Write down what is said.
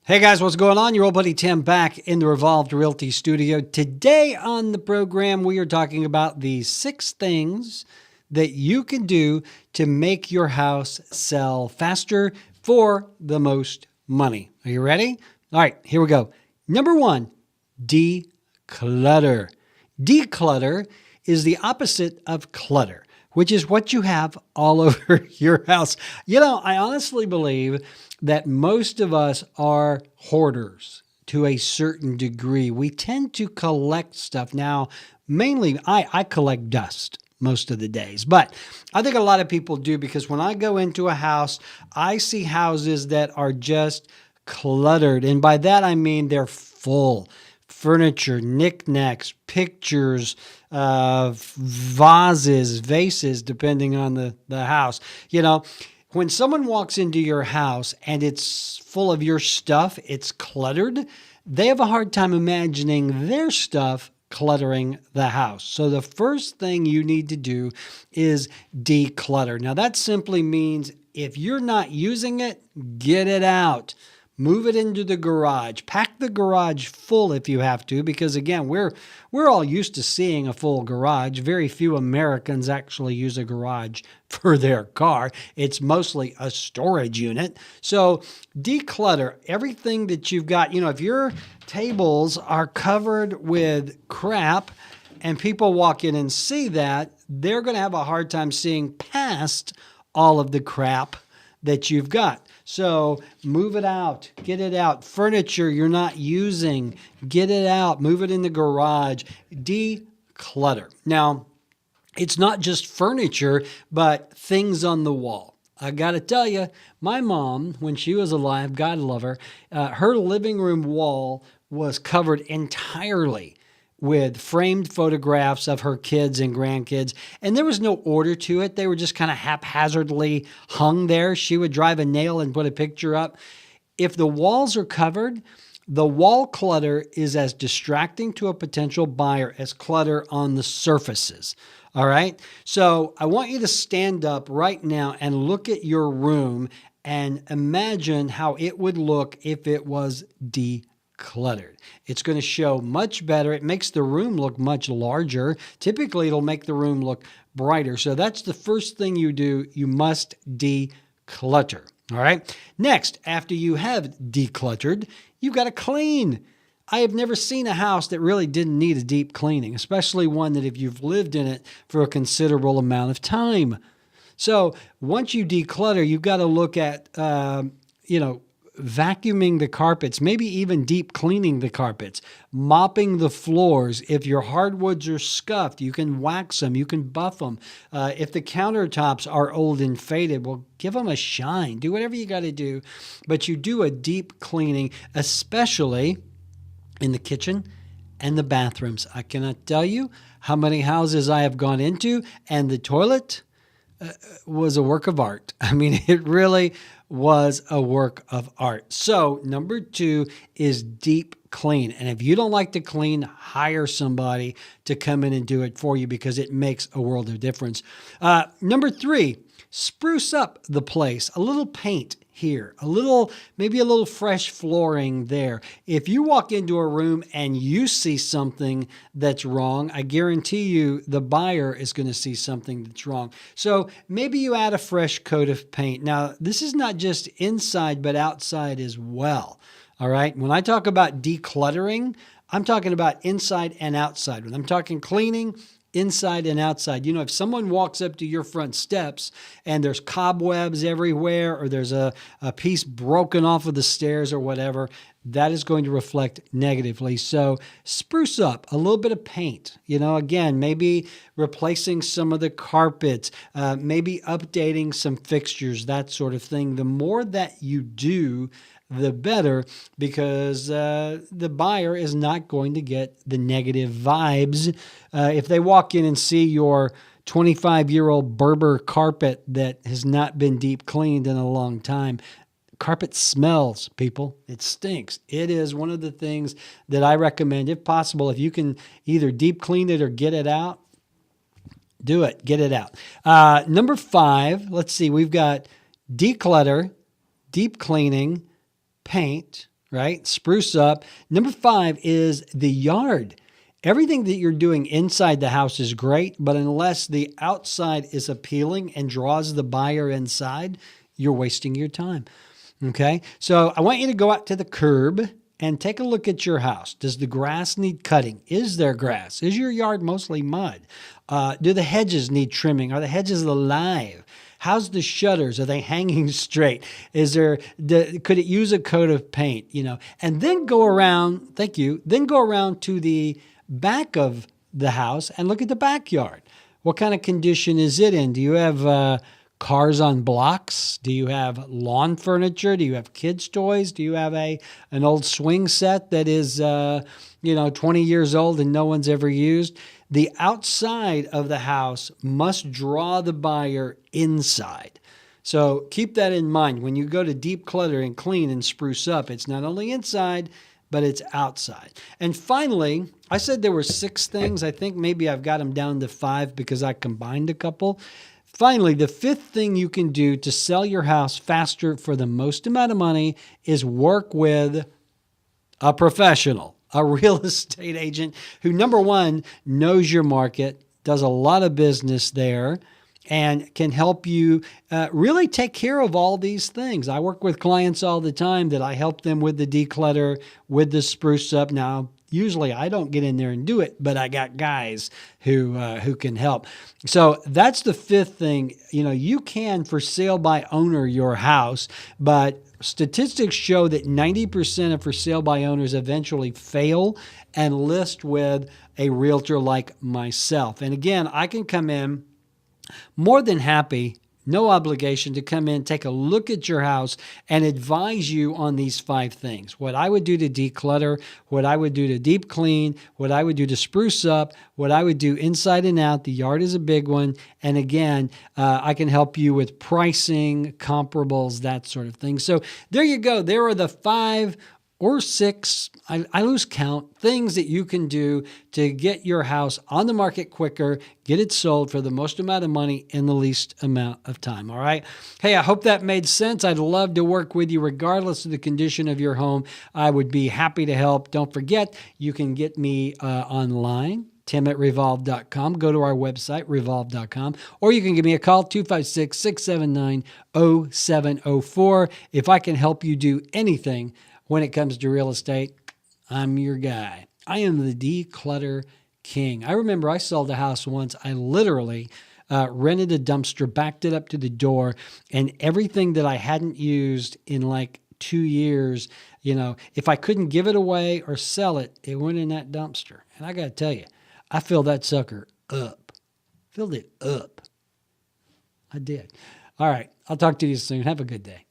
Hey guys, what's going on? Your old buddy Tim back in the Revolved Realty studio. Today on the program, we are talking about the 6 things that you can do to make your house sell faster for the most money. Are you ready? All right, here we go. Number 1, declutter. Declutter is the opposite of clutter, which is what you have all over your house. You know, I honestly believe that most of us are hoarders to a certain degree. We tend to collect stuff. Now, mainly, I collect dust most of the days, but I think a lot of people do, because when I go into a house, I see houses that are just cluttered. And by that, I mean they're full. Furniture, knickknacks, pictures, vases, depending on the house. You know, when someone walks into your house and it's full of your stuff, it's cluttered, they have a hard time imagining their stuff cluttering the house. So the first thing you need to do is declutter. Now that simply means if you're not using it, get it out. Move it into the garage. Pack the garage full if you have to, because again, we're all used to seeing a full garage. Very few Americans actually use a garage for their car. It's mostly a storage unit. So declutter everything that you've got. You know, if your tables are covered with crap and people walk in and see that, they're going to have a hard time seeing past all of the crap that you've got. So move it out, get it out. Furniture you're not using, get it out, move it in the garage. Declutter. Now, it's not just furniture, but things on the wall. I got to tell you, my mom, when she was alive, God love her, her living room wall was covered entirely with framed photographs of her kids and grandkids. And there was no order to it. They were just kind of haphazardly hung there. She would drive a nail and put a picture up. If the walls are covered, the wall clutter is as distracting to a potential buyer as clutter on the surfaces. All right. So I want you to stand up right now and look at your room and imagine how it would look if it was decluttered. It's going to show much better. It makes the room look much larger. Typically, it'll make the room look brighter. So that's the first thing you do. You must declutter. All right. Next, after you have decluttered, you've got to clean. I have never seen a house that really didn't need a deep cleaning, especially one that if you've lived in it for a considerable amount of time. So once you declutter, you've got to look at, vacuuming the carpets, maybe even deep cleaning the carpets, mopping the floors. If your hardwoods are scuffed, you can wax them, you can buff them. If the countertops are old and faded, well, give them a shine. Do whatever you got to do, but you do a deep cleaning, especially in the kitchen and the bathrooms. I cannot tell you how many houses I have gone into and the toilet was a work of art. I mean, it really was a work of art. So number 2 is deep clean. And if you don't like to clean, hire somebody to come in and do it for you, because it makes a world of difference. Number 3, spruce up the place. A little paint here, maybe a little fresh flooring there. If you walk into a room and you see something that's wrong, I guarantee you the buyer is going to see something that's wrong. So maybe you add a fresh coat of paint. Now, this is not just inside, but outside as well. All right. When I talk about decluttering, I'm talking about inside and outside. When I'm talking cleaning, inside and outside. You know, if someone walks up to your front steps and there's cobwebs everywhere, or there's a piece broken off of the stairs or whatever, that is going to reflect negatively. So spruce up, a little bit of paint, again, maybe replacing some of the carpets, maybe updating some fixtures, that sort of thing. The more that you do, the better, because the buyer is not going to get the negative vibes. If they walk in and see your 25-year-old Berber carpet that has not been deep cleaned in a long time, carpet smells, people. It stinks. It is one of the things that I recommend, if possible, if you can either deep clean it or get it out, do it. Get it out. Number 5, let's see. We've got declutter, deep cleaning, paint, right? Spruce up. Number 5 is the yard. Everything that you're doing inside the house is great, but unless the outside is appealing and draws the buyer inside, you're wasting your time. Okay? So I want you to go out to the curb and take a look at your house. Does the grass need cutting? Is there grass? Is your yard mostly mud? Do the hedges need trimming? Are the hedges alive? How's the shutters? Are they hanging straight? Could it use a coat of paint? And then go around, thank you, then go around to the back of the house and look at the backyard. What kind of condition is it in? Do you have cars on blocks? Do you have lawn furniture? Do you have kids' toys? Do you have an old swing set that is 20 years old and no one's ever used? The outside of the house must draw the buyer inside. So keep that in mind. When you go to deep clutter and clean and spruce up, it's not only inside, but it's outside. And finally, I said there were 6 things. I think maybe I've got them down to 5 because I combined a couple. Finally, the 5th thing you can do to sell your house faster for the most amount of money is work with a professional, a real estate agent who, number 1, knows your market, does a lot of business there, and can help you really take care of all these things. I work with clients all the time that I help them with the declutter, with the spruce up. Now, usually I don't get in there and do it, but I got guys who can help. So that's the 5th thing. You can for sale by owner your house, but statistics show that 90% of for sale by owners eventually fail and list with a realtor like myself. And again, I can come in more than happy, no obligation, to come in, take a look at your house and advise you on these 5 things. What I would do to declutter, what I would do to deep clean, what I would do to spruce up, what I would do inside and out. The yard is a big one. And again, I can help you with pricing, comparables, that sort of thing. So there you go. There are the 5 or 6, I lose count, things that you can do to get your house on the market quicker, get it sold for the most amount of money in the least amount of time, all right? Hey, I hope that made sense. I'd love to work with you regardless of the condition of your home. I would be happy to help. Don't forget, you can get me online, Tim@Revolved.com. Go to our website, Revolved.com, or you can give me a call, 256-679-0704. If I can help you do anything when it comes to real estate, I'm your guy. I am the declutter king. I remember I sold a house once. I literally rented a dumpster, backed it up to the door, and everything that I hadn't used in like 2 years, if I couldn't give it away or sell it, it went in that dumpster. And I got to tell you, I filled that sucker up. Filled it up. I did. All right. I'll talk to you soon. Have a good day.